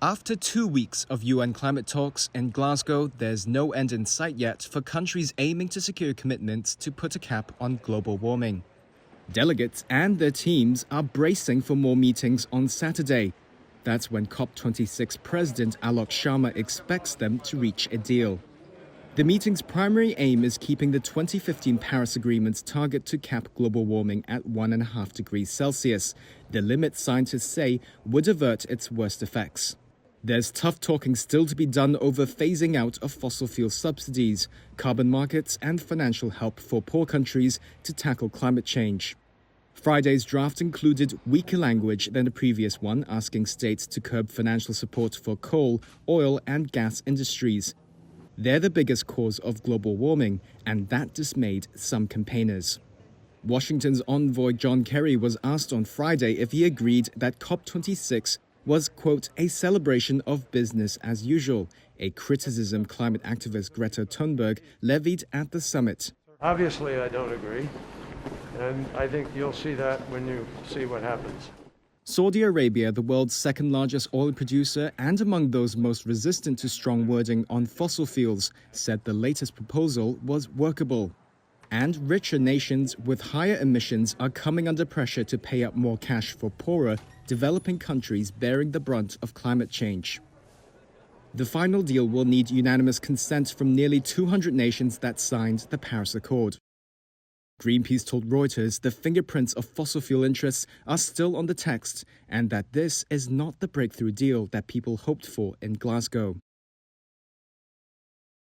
After 2 weeks of UN climate talks in Glasgow, there's no end in sight yet for countries aiming to secure commitments to put a cap on global warming. Delegates and their teams are bracing for more meetings on Saturday. That's when COP26 President Alok Sharma expects them to reach a deal. The meeting's primary aim is keeping the 2015 Paris Agreement's target to cap global warming at 1.5 degrees Celsius, the limit scientists say would avert its worst effects. There's tough talking still to be done over phasing out of fossil fuel subsidies, carbon markets, and financial help for poor countries to tackle climate change. Friday's draft included weaker language than the previous one, asking states to curb financial support for coal, oil, and gas industries. They're the biggest cause of global warming, and that dismayed some campaigners. Washington's envoy John Kerry was asked on Friday if he agreed that COP26 was, quote, a celebration of business as usual, a criticism climate activist Greta Thunberg levied at the summit. Obviously, I don't agree, and I think you'll see that when you see what happens. Saudi Arabia, the world's second largest oil producer and among those most resistant to strong wording on fossil fuels, said the latest proposal was workable. And richer nations with higher emissions are coming under pressure to pay up more cash for poorer, developing countries bearing the brunt of climate change. The final deal will need unanimous consent from nearly 200 nations that signed the Paris Accord. Greenpeace told Reuters the fingerprints of fossil fuel interests are still on the text and that this is not the breakthrough deal that people hoped for in Glasgow.